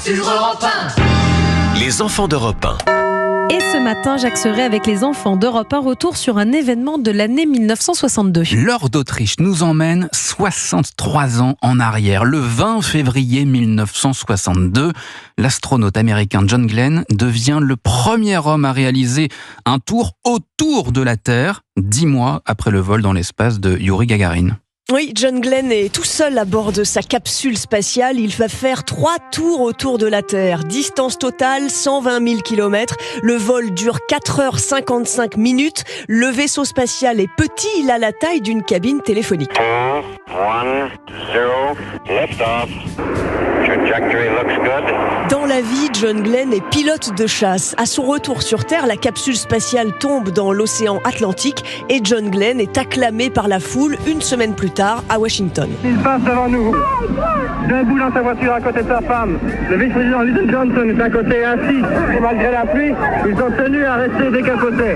sur Europe 1. Les enfants d'Europe 1. Et ce matin, Jacques Serret avec les enfants d'Europe 1, retour sur un événement de l'année 1962. L'Or d'Autriche nous emmène 63 ans en arrière. Le 20 février 1962, l'astronaute américain John Glenn devient le premier homme à réaliser un tour autour de la Terre, 10 mois après le vol dans l'espace de Yuri Gagarin. Oui, John Glenn est tout seul à bord de sa capsule spatiale. Il va faire 3 tours autour de la Terre. Distance totale, 120 000 km. Le vol dure 4h55 minutes. Le vaisseau spatial est petit, il a la taille d'une cabine téléphonique. 2, 1, 0, lift off. Trajectory looks good. Dans la vie, John Glenn est pilote de chasse. À son retour sur Terre, la capsule spatiale tombe dans l'océan Atlantique et John Glenn est acclamé par la foule une semaine plus tard à Washington. Il passe devant nous, debout dans sa voiture à côté de sa femme. Le vice-président Lyndon Johnson est à côté assis. Et malgré la pluie, ils sont tenus à rester décapotés.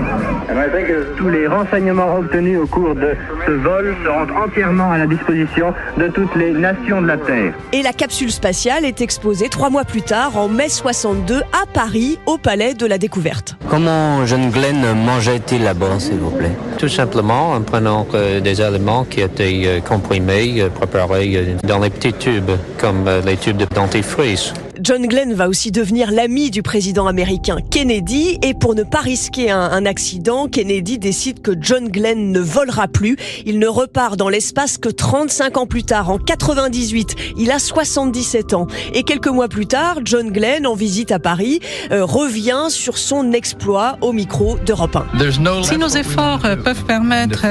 Tous les renseignements obtenus au cours de ce vol seront entièrement à la disposition de toutes les nations de la Terre. Et la capsule spatiale est exposée 3 mois plus tard, en mai 62, à Paris, au Palais de la Découverte. Comment John Glenn mangeait-il là-bas, s'il vous plaît? Tout simplement en prenant des aliments qui étaient comprimés, préparés dans les petits tubes, comme les tubes de dentifrice. John Glenn va aussi devenir l'ami du président américain Kennedy et pour ne pas risquer un accident, Kennedy décide que John Glenn ne volera plus. Il ne repart dans l'espace que 35 ans plus tard, en 98. Il a 77 ans. Et quelques mois plus tard, John Glenn, en visite à Paris, revient sur son exploit au micro d'Europe 1. Si nos efforts peuvent permettre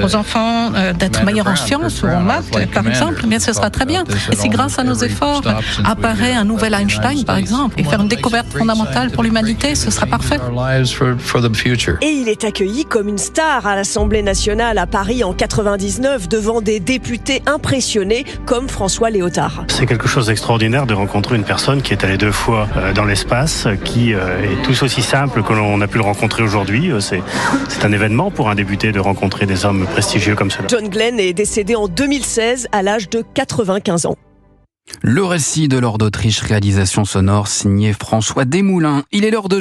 aux enfants d'être meilleurs en sciences ou en maths, par exemple, eh bien ce sera très bien. Et si grâce à nos efforts apparaît un nouvel Einstein, par exemple, et faire une découverte fondamentale pour l'humanité, ce sera parfait. Et il est accueilli comme une star à l'Assemblée nationale à Paris en 99 devant des députés impressionnés comme François Léotard. C'est quelque chose d'extraordinaire de rencontrer une personne qui est allée 2 fois dans l'espace, qui est tout aussi simple que l'on a pu le rencontrer aujourd'hui. C'est un événement pour un député de rencontrer des hommes prestigieux comme cela. John Glenn est décédé en 2016 à l'âge de 95 ans. Le récit de l'Or d'Autriche, réalisation sonore signée François Desmoulins. Il est l'heure de jouer.